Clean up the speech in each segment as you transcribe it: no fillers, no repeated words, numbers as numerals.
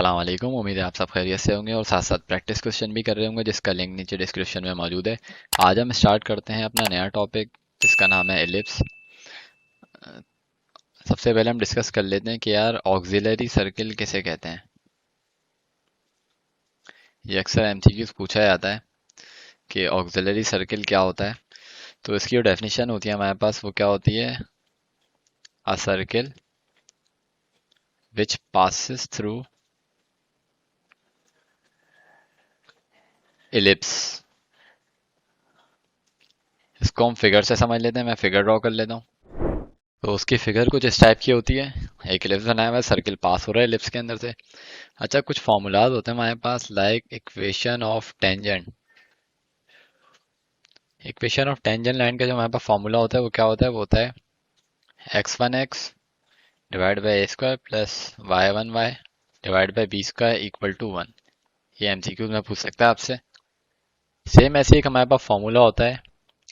अस्सलाम वालेकुम। उम्मीद है आप सब खैरियत से होंगे और साथ साथ प्रैक्टिस क्वेश्चन भी कर रहे होंगे, जिसका लिंक नीचे डिस्क्रिप्शन में मौजूद है। आज हम स्टार्ट करते हैं अपना नया टॉपिक, जिसका नाम है एलिप्स। सबसे पहले हम डिस्कस कर लेते हैं कि यार ऑक्सिलरी सर्किल किसे कहते हैं। ये अक्सर एमसीक्यूज पूछा जाता है कि ऑक्सिलरी सर्किल क्या होता है। तो इसकी जो डेफिनेशन होती है हमारे पास, वो क्या होती है? अ circle which passes through ellipse. इसको हम फिगर से समझ लेते हैं। मैं फिगर ड्रॉ कर लेता हूँ। तो उसकी फिगर कुछ इस टाइप की होती है। एक इलिप्स बनाया हुआ है, सर्किल पास हो रहा है इलिप्स के अंदर से। अच्छा, कुछ फॉर्मूलाज होते हैं हमारे पास, like equation of tangent. Equation of tangent line का जो हमारे पास फॉर्मूला होता है वो क्या होता है? वो होता है x1x divide by a square plus y1y divide by b square equal to 1। ये एमसीक्यूज में पूछ सकता है आपसे। सेम ऐसे एक हमारे पास फॉर्मूला होता है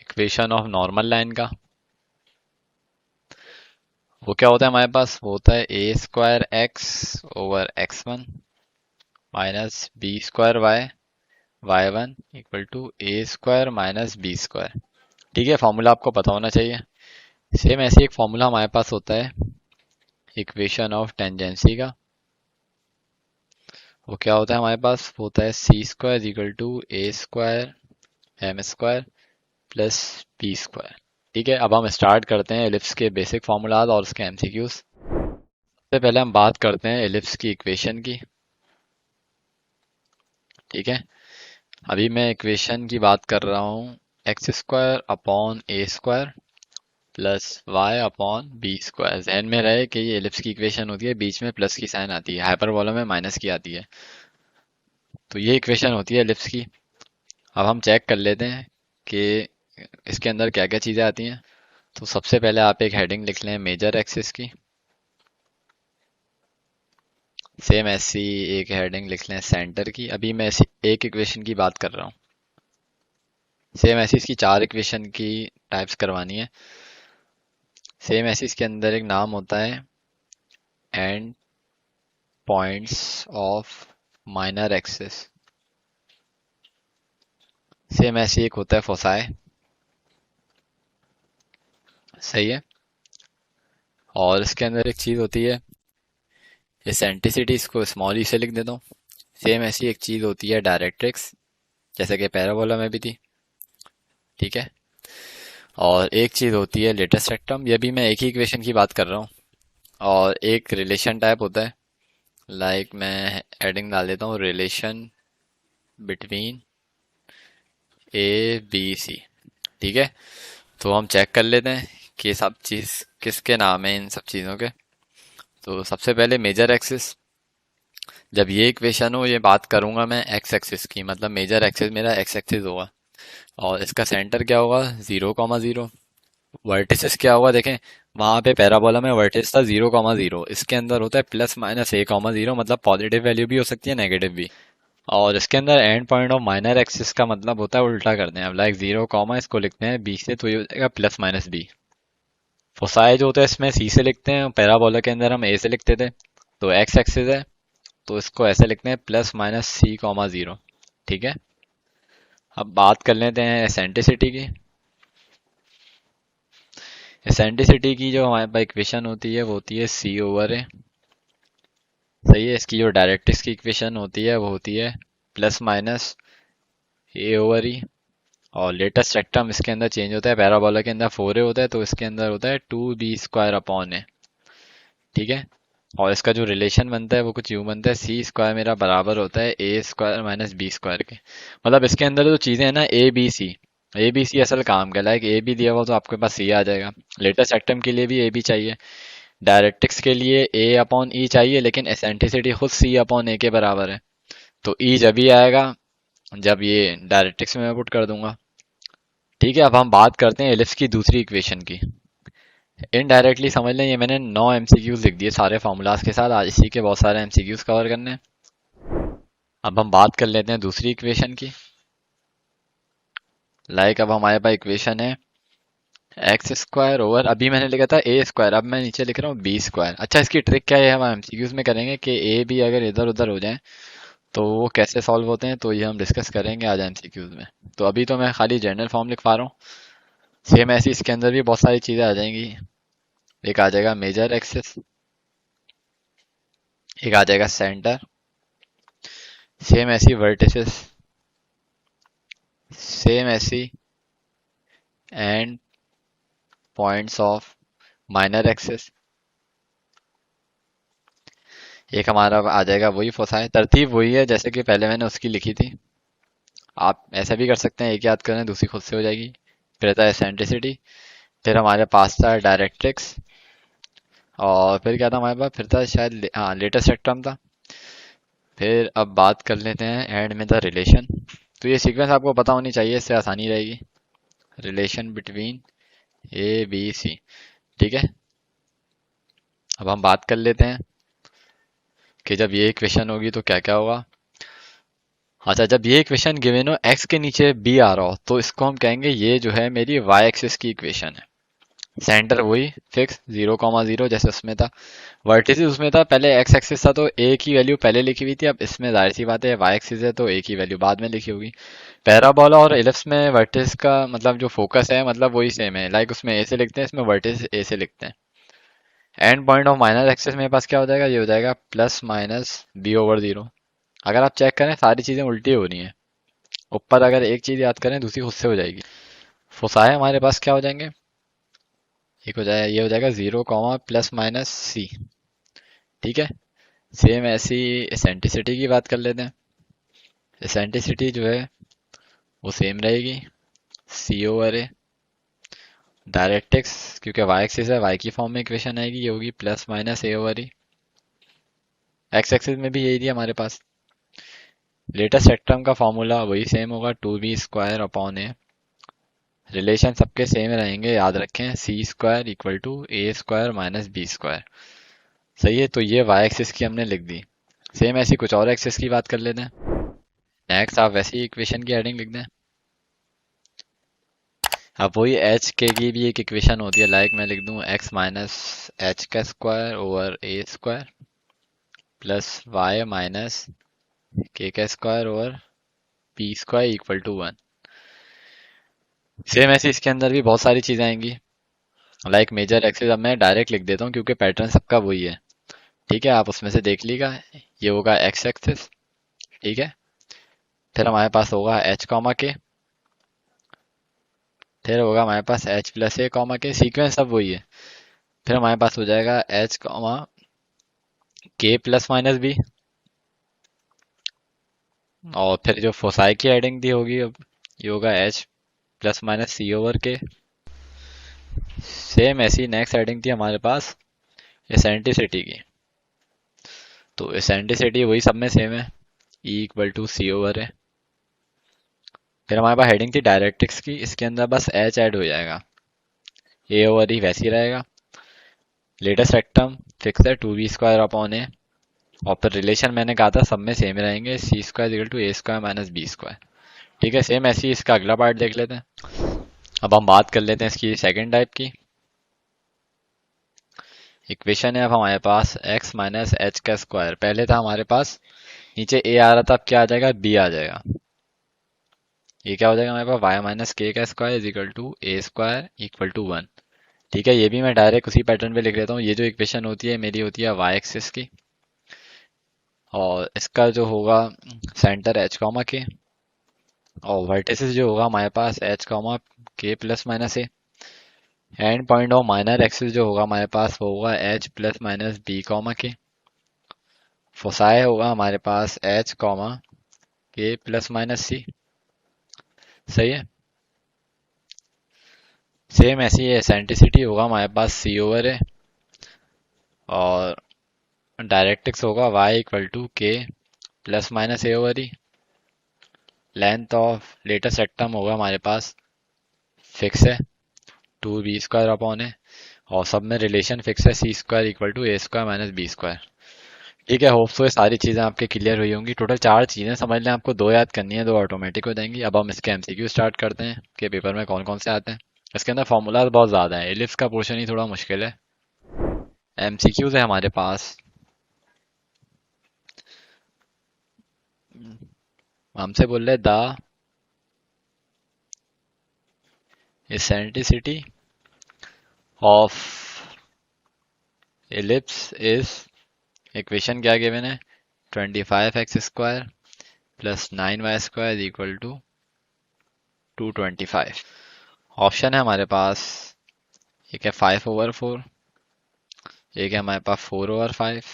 इक्वेशन ऑफ नॉर्मल लाइन का। वो क्या होता है हमारे पास? वो होता है a square x over x1 minus b square y1 equal to a square minus b square. ठीक है, फॉर्मूला आपको पता होना चाहिए। सेम ऐसे एक फॉर्मूला हमारे पास होता है इक्वेशन ऑफ टेंजेंसी का। वो क्या होता है हमारे पास? वो होता है c square equal to a square m square plus b square. ठीक है, अब हम स्टार्ट करते हैं एलिप्स के बेसिक फॉर्मूलाज और उसके एमसीक्यूज। सबसे पहले हम बात करते हैं एलिप्स की इक्वेशन की। ठीक है, अभी मैं इक्वेशन की बात कर रहा हूँ। X square upon a square plus y upon b square. जहन में रहे कि ये एलिप्स की इक्वेशन होती है, बीच में प्लस की साइन आती है, हाइपरबोला में माइनस की आती है। तो ये इक्वेशन होती है एलिप्स की। अब हम चेक कर लेते हैं कि इसके अंदर क्या क्या चीज़ें आती हैं। तो सबसे पहले आप एक हेडिंग लिख लें मेजर एक्सिस की। सेम ऐसी एक हेडिंग लिख लें सेंटर की। अभी मैं ऐसी एक इक्वेशन की बात कर रहा हूँ। सेम ऐसी इसकी चार इक्वेशन की टाइप्स करवानी है। सेम ऐसी इसके अंदर एक नाम होता है and points of minor axis. Same ऐसी एक होता है फोसाई। सही है। और इसके अंदर एक चीज़ होती है एसेंट्रिसिटी, इसको स्मॉल ई से लिख देता हूँ। सेम ऐसी एक चीज़ होती है डायरेक्ट्रिक्स, जैसे कि पैराबोला में भी थी। ठीक है। और एक चीज़ होती है लेटेस्ट रेक्टम। ये भी मैं एक ही इक्वेशन की बात कर रहा हूँ। और एक रिलेशन टाइप होता है, लाइक मैं हेडिंग डाल देता हूँ relation between A B C. ठीक है, तो हम चेक कर लेते हैं कि सब चीज़ किसके नाम है इन सब चीज़ों के। तो सबसे पहले मेजर एक्सिस। जब ये इक्वेशन हो, ये बात करूंगा मैं एक्स एक्सिस की, मतलब मेजर एक्सिस मेरा एक्स एक्सिस होगा। और इसका सेंटर क्या होगा? 0,0। वर्टिसेस क्या होगा देखें, वहां पे पैराबोला में वर्टिस था 0,0। इसके अंदर होता है प्लस माइनस a,0, मतलब पॉजिटिव वैल्यू भी हो सकती है, नेगेटिव भी। और इसके अंदर and point of minor axis का मतलब होता है उल्टा करते हैं। अब लाइक 0, इसको लिखते हैं बी से, तो ये हो जाएगा प्लस माइनस बी। फोसाई जो होता है इसमें सी से लिखते हैं, पैराबोला के अंदर हम ए से लिखते थे। तो एक्स एक्सिस है, तो इसको ऐसे लिखते हैं +-c,0। ठीक है। अब बात कर लेते हैं एसेंट्रिसिटी की। एसेंट्रिसिटी की जो हमारे पास इक्वेशन होती है वो होती है सी ओवर ए। सही है। इसकी जो डायरेक्ट्रिक्स की इक्वेशन होती है वो होती है प्लस माइनस ए ओवर ई। और लेटेस्ट रेक्टम इसके अंदर चेंज होता है, पैराबोला के अंदर 4a होता है, तो इसके अंदर होता है 2b² अपॉन ए। ठीक है। और इसका जो रिलेशन बनता है वो कुछ यूं बनता है, सी स्क्वायर मेरा बराबर होता है a square minus b square के। मतलब इसके अंदर जो चीजें हैं ना, ए बी सी असल काम का, लाइक ए बी दिया हुआ तो आपके पास सी आ जाएगा। लेटेस्ट एटम के लिए भी ए बी चाहिए, डायरेक्ट्रिक्स के लिए ए अपॉन ई चाहिए, लेकिन एसेंट्रिसिटी खुद सी अपॉन ए के बराबर है। तो ई जब ही आएगा जब ये डायरेक्ट्रिक्स में मैं पुट कर दूंगा। ठीक है, अब हम बात करते हैं एलिप्स की दूसरी इक्वेशन की। इनडायरेक्टली समझ लें, ये मैंने 9 एमसीक्यूज लिख दिए सारे फॉर्मूलाज के साथ। आज इसी के बहुत सारे एमसीक्यूज कवर करने हैं। अब हम बात कर लेते हैं दूसरी इक्वेशन की। लाइक अब हमारे पास इक्वेशन है एक्स स्क्वायर ओवर, अभी मैंने लिखा था ए स्क्वायर, अब मैं नीचे लिख रहा हूँ बी स्क्वायर। अच्छा, इसकी ट्रिक क्या है, हम एमसीक्यूज में करेंगे कि ए बी अगर इधर उधर हो जाए तो वो कैसे सॉल्व होते हैं, तो ये हम डिस्कस करेंगे आज एमसीक्यूज में। तो अभी तो मैं खाली जनरल फॉर्म लिखवा रहा हूँ। सेम ऐसी इसके अंदर भी बहुत सारी चीजें आ जाएंगी। एक आ जाएगा मेजर एक्सिस, एक आ जाएगा सेंटर, सेम ऐसी वर्टिसेस, सेम ऐसी and points of minor axis. एक हमारा आ जाएगा वही फोसाई, तरतीब वही है जैसे कि पहले मैंने उसकी लिखी थी। आप ऐसा भी कर सकते हैं, एक याद करें दूसरी खुद से हो जाएगी। फिर था एसेंट्रिसिटी, फिर हमारे पास था डायरेक्ट्रिक्स, और फिर क्या था हमारे पास, फिर था शायद हाँ लेटेस्ट स्पेक्ट्रम था। फिर अब बात कर लेते हैं एंड में था रिलेशन। तो ये सीक्वेंस आपको पता होनी चाहिए, इससे आसानी रहेगी। Relation between A B C, ठीक है। अब हम बात कर लेते हैं कि जब ये इक्वेशन होगी तो क्या क्या होगा। अच्छा, जब ये इक्वेशन गिवन हो एक्स के नीचे बी आ रहा हो तो इसको हम कहेंगे ये जो है मेरी वाई एक्सिस की इक्वेशन है। सेंटर वही फिक्स 0,0 जैसे उसमें था। वर्टिसेस उसमें था पहले एक्स एक्सिस था तो ए की वैल्यू पहले लिखी हुई थी, अब इसमें जाहिर सी बात है वाई एक्सिस है तो ए की वैल्यू बाद में लिखी होगी। पैराबोला और इलिप्स में वर्टिस का मतलब जो फोकस है मतलब वही सेम है, लाइक उसमें ए से लिखते हैं, इसमें वर्टिस ए से लिखते हैं। End point of minus axis मेरे पास क्या हो जाएगा, ये हो जाएगा plus minus b over zero. अगर आप चेक करें सारी चीजें उल्टी हो रही हैं, ऊपर अगर एक चीज याद करें दूसरी खुद से हो जाएगी। फोसाए हमारे पास क्या हो जाएंगे, एक हो जाएगा ये हो जाएगा 0, प्लस माइनस सी, ठीक है। सेम ऐसी एसेंट्रिसिटी की बात कर लेते हैं। एसेंट्रिसिटी जो है वो सेम रहेगी, सी ओवर ए। डायरेक्ट्रिक्स क्योंकि वाई एक्सिस है, वाई की फॉर्म में इक्वेशन आएगी, ये होगी plus minus a over E. X axis में भी यही थी हमारे पास। लेटेस्ट स्पेक्ट्रम का फॉर्मूला वही सेम होगा, 2b² अपॉन ए। रिलेशन सबके सेम रहेंगे, याद रखें, c² equal to a² minus b²। सही है, तो ये वाई एक्सिस की हमने लिख दी। सेम ऐसी कुछ और एक्सिस की बात कर लेते हैं। नेक्स्ट आप वैसी इक्वेशन की हेडिंग लिख दें। अब वही एच के की भी एक इक्वेशन होती है, लाइक मैं लिख दूं x माइनस एच का square over a square plus y minus k का square over p square equal to 1। Same ऐसी इसके अंदर भी बहुत सारी चीजें आएंगी, लाइक मेजर एक्सिस अब मैं डायरेक्ट लिख देता हूँ क्योंकि पैटर्न सबका वही है, ठीक है। आप उसमें से देख लीजिएगा, ये होगा एक्स एक्सिस, ठीक है। फिर हमारे पास होगा एच कॉमा के, फिर होगा हमारे पास एच प्लस ए कॉमा के, सीक्वेंस सब वही है। फिर हमारे पास हो जाएगा H comma k plus minus B, और फिर जो फोसाई की हेडिंग दी होगी अब ये होगा एच प्लस माइनस सी ओवर के। सेम ऐसी नेक्स्ट हेडिंग थी हमारे पास एसेंट्रिसिटी की, तो एसेंट्रिसिटी वही सब में सेम है, e equal to c over है। फिर हमारे पास हेडिंग थी डायरेक्ट्रिक्स की, इसके अंदर बस एच ऐड हो जाएगा, ए ओवर ही वैसे ही रहेगा। लेटेस्ट रेक्टम फिक्स है 2b² अपॉन ए, और फिर रिलेशन मैंने कहा था सब में सेम रहेंगे, c² equal to a² minus b²। ठीक है, सेम ऐसी इसका अगला पार्ट देख लेते हैं। अब हम बात कर लेते हैं इसकी सेकंड टाइप की। इक्वेशन है अब हमारे पास x माइनस एच का स्क्वायर, पहले था हमारे पास नीचे a आ रहा था, अब क्या आ जाएगा b आ जाएगा। ये क्या हो जाएगा हमारे पास y माइनस के का square is equal to a² equal to 1। ठीक है, ये भी मैं डायरेक्ट उसी पैटर्न पे लिख लेता हूँ। ये जो इक्वेशन होती है मेरी होती है y एक्सिस की, और इसका जो होगा सेंटर h कॉमा के, और वर्टिसेस जो होगा हमारे पास h comma k plus minus a. And point of minor axis जो होगा हमारे पास वो होगा h plus minus b comma k. Foci होगा हमारे पास h comma k plus minus c. सही है, सेम ऐसी है एसेंट्रिसिटी होगा हमारे पास सी ओवर है, और डायरेक्ट्रिक्स होगा y equal to k plus minus a over e. Length of latus rectum होगा हमारे पास फिक्स है 2b² अपॉन है, और सब में रिलेशन फिक्स है c² equal to a² minus b²। ठीक है, होप सो ये सारी चीजें आपके क्लियर हुई होंगी। टोटल 4 चीजें समझ लें, आपको 2 याद करनी है, 2 ऑटोमेटिक हो जाएंगी। अब हम इसके एमसीक्यू स्टार्ट करते हैं कि पेपर में कौन कौन से आते हैं। इसके अंदर फॉर्मूला बहुत ज़्यादा है, एलिप्स का पोर्शन ही थोड़ा मुश्किल है। एमसीक्यूज है हमारे पास। हमसे बोल रहे the eccentricity of ellipse is, equation क्या गिवन है, 25x² plus 9y² is equal to 225। Option है हमारे पास, एक है 5/4, एक है हमारे पास 4/5,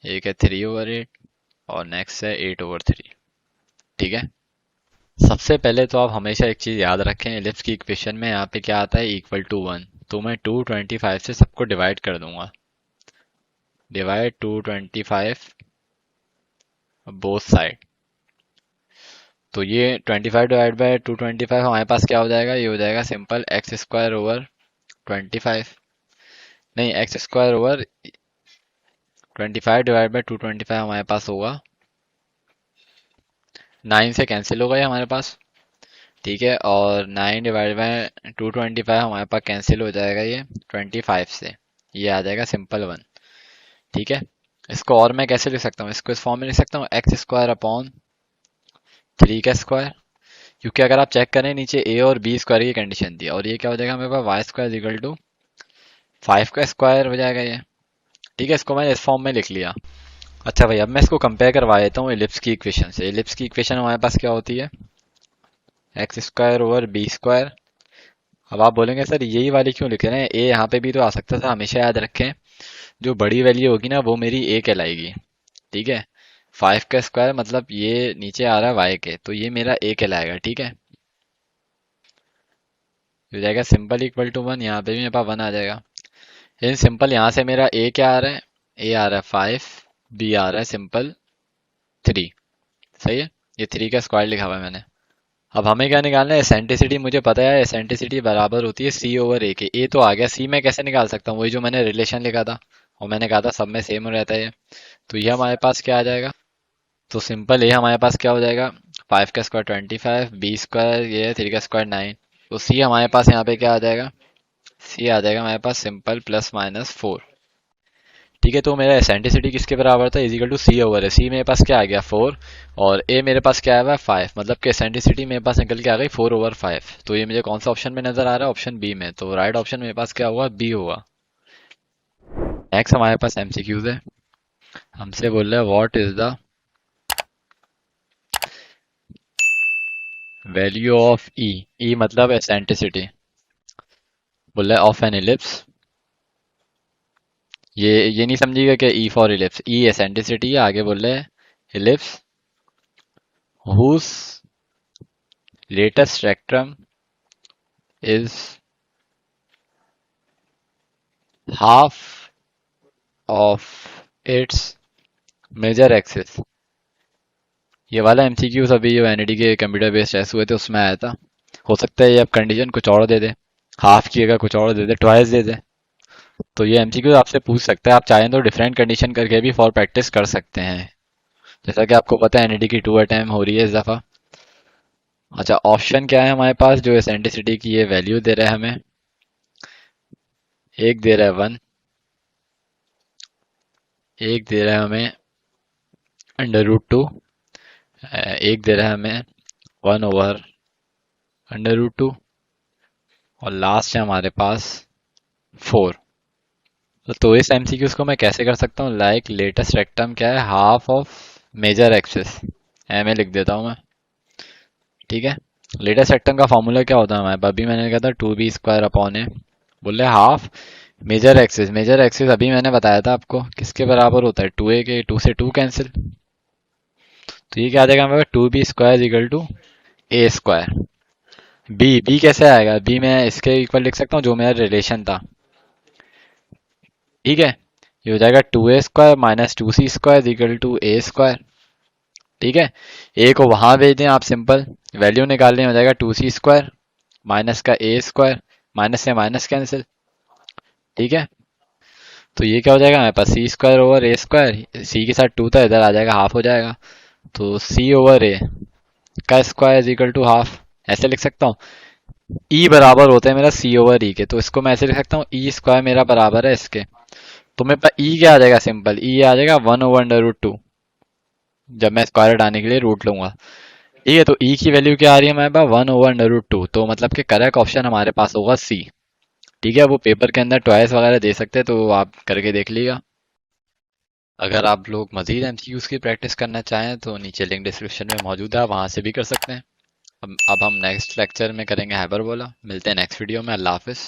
एक है 3/8 और नेक्स्ट है 8/3। ठीक है, सबसे पहले तो आप हमेशा एक चीज याद रखें, एलिप्स की इक्वेशन में यहाँ पे क्या आता है, इक्वल टू 1। तो मैं 225 से सबको डिवाइड कर दूंगा, डिवाइड 225 बोथ साइड। तो ये 25 डिवाइड बाय 225 हमारे पास क्या हो जाएगा, ये हो जाएगा सिंपल x² ओवर 25, नहीं x² ओवर 25 डिवाइड बाय 225 हमारे पास होगा 9 से कैंसिल होगा ये हमारे पास। ठीक है, और 9 डिवाइड बाय 225 हमारे पास कैंसिल हो जाएगा ये 25 से, ये आ जाएगा सिंपल 1। ठीक है, इसको और मैं कैसे लिख सकता हूँ, इसको इस फॉर्म में लिख सकता हूँ, x² अपॉन 3 का स्क्वायर। क्योंकि अगर आप चेक करें नीचे a और b² की कंडीशन थी, और ये क्या हो जाएगा मेरे पास y² इक्वल टू 5 का स्क्वायर हो जाएगा ये। ठीक है, इसको मैंने इस फॉर्म में लिख लिया। अच्छा भाई, अब मैं इसको कंपेयर करवा देता हूँ एलिप्स की इक्वेशन से। एलिप्स की इक्वेशन हमारे पास क्या होती है, x² ओवर b²। अब आप बोलेंगे सर यही वाली क्यों लिख रहे हैं, ए यहाँ पे भी तो आ सकता था। हमेशा याद रखें, जो बड़ी वैल्यू होगी ना वो मेरी ए कहलाएगी। ठीक है, 5 का स्क्वायर मतलब ये नीचे आ रहा है वाई के, तो ये मेरा ए कहलाएगा। ठीक है, हो जाएगा सिंपल इक्वल टू 1, यहाँ पे भी मेरे पास 1 आ जाएगा। लेकिन सिंपल यहाँ से मेरा ए क्या आ रहा है, ए आ रहा है 5, बी आ रहा है सिंपल 3। सही है, ये 3 का स्क्वायर लिखा हुआ है मैंने। अब हमें क्या निकालना है, एसेंट्रिसिटी। मुझे पता है एसेंट्रिसिटी बराबर होती है सी ओवर ए के। ए तो आ गया, सी में कैसे निकाल सकता हूँ, वही जो मैंने रिलेशन लिखा था, और मैंने कहा था सब में सेम रहता है ये। तो ये हमारे पास क्या आ जाएगा, तो सिंपल ये हमारे पास क्या हो जाएगा, 5 का स्क्वायर 25, b² ये है 3 का स्क्वायर 9। तो सी हमारे पास यहाँ पे क्या आ जाएगा, सी आ जाएगा हमारे पास सिंपल +-4। ठीक है, तो मेरा एसेंट्रिसिटी किसके बराबर था, is equal to c over है। सी मेरे पास क्या आ गया 4, और ए मेरे पास क्या आया हुआ है 5, मतलब कि एसेंट्रिसिटी मेरे पास निकल के आ गई 4/5। तो ये मुझे कौन सा ऑप्शन में नजर आ रहा है, ऑप्शन बी में। तो राइट ऑप्शन मेरे पास क्या हुआ, बी होगा। नेक्स्ट हमारे पास एमसीक्यूज है। हमसे बोल रहा है what is the value of e, e मतलब एसेंट्रिसिटी, बोल रहा है ऑफ एन इलिप्स। ये नहीं समझिएगा कि e for ellipse, e eccentricity है, आगे बोल रहे हैं ellipse whose latus rectum is half of its major axis. ये वाला एमसीक्यू अभी जो एनईडी के कंप्यूटर बेस्ड टेस्ट हुए थे उसमें आया था। हो सकता है ये अब कंडीशन कुछ और दे दे, हाफ की जगह कुछ और दे दे, ट्वाइस दे दे। तो ये एमसीक्यू आपसे पूछ सकता है, आप चाहें तो डिफरेंट कंडीशन करके भी फॉर प्रैक्टिस कर सकते हैं। जैसा कि आपको पता है एनईडी की 2 अटैम्प्ट हो रही है इस दफा। अच्छा, ऑप्शन क्या है हमारे पास, जो एसेंट्रिसिटी की ये वैल्यू दे रहा है हमें, एक दे रहा है 1, एक दे रहा है हमें √2, एक दे रहा है हमें 1/√2, और लास्ट है हमारे पास 4। तो इस एमसीक्यूज को मैं कैसे कर सकता हूँ, लाइक लेटेस्ट रेक्टम क्या है, half of major axis, M A लिख देता हूँ मैं। ठीक है, लेटेस्ट रेक्टम का फॉर्मूला क्या होता है हमारे पास, अभी मैंने कहा था 2b² अपॉन ए, बोल रहे half major axis. Major axis अभी मैंने बताया था आपको किसके बराबर होता है, 2a के, 2 से 2 कैंसिल। तो ये क्या आ जाएगा हमारे 2b² equal to a²। B, B कैसे आएगा, बी मैं इसके इक्वल लिख सकता हूँ जो मेरा रिलेशन था। ठीक है, ये हो जाएगा 2a² minus 2c² equal to a²। ठीक है, ए को वहां भेज दें आप, सिंपल वैल्यू निकाल लें, हो जाएगा 2c² माइनस का a², माइनस से माइनस कैंसिल। ठीक है, तो ये क्या हो जाएगा हमारे पास, c² ओवर a², सी के साथ 2 था, इधर आ जाएगा हाफ हो जाएगा। तो c ओवर a का square is equal to half, ऐसे लिख सकता हूँ। ई बराबर होता है मेरा सी ओवर ई के, तो इसको मैं ऐसे लिख सकता हूँ ई स्क्वायर मेरा बराबर है इसके। तो मेरे पास ई क्या आ जाएगा, सिंपल ई आ जाएगा 1/√2, जब मैं स्क्वायर हटाने के लिए रूट लूंगा। ठीक है, तो ई की वैल्यू क्या आ रही है हमारे पास 1/√2, तो मतलब कि करेक्ट ऑप्शन हमारे पास होगा सी। ठीक है, वो पेपर के अंदर ट्वाइस वगैरह दे सकते हैं, तो वो आप करके देख लीजिएगा। अगर आप लोग मजीद एमसीक्यूज की प्रैक्टिस करना चाहें तो नीचे लिंक डिस्क्रिप्शन में मौजूद है, आप वहां से भी कर सकते हैं। अब हम नेक्स्ट लेक्चर में करेंगे हाइपरबोला। मिलते हैं नेक्स्ट वीडियो में। अल्लाह हाफिज।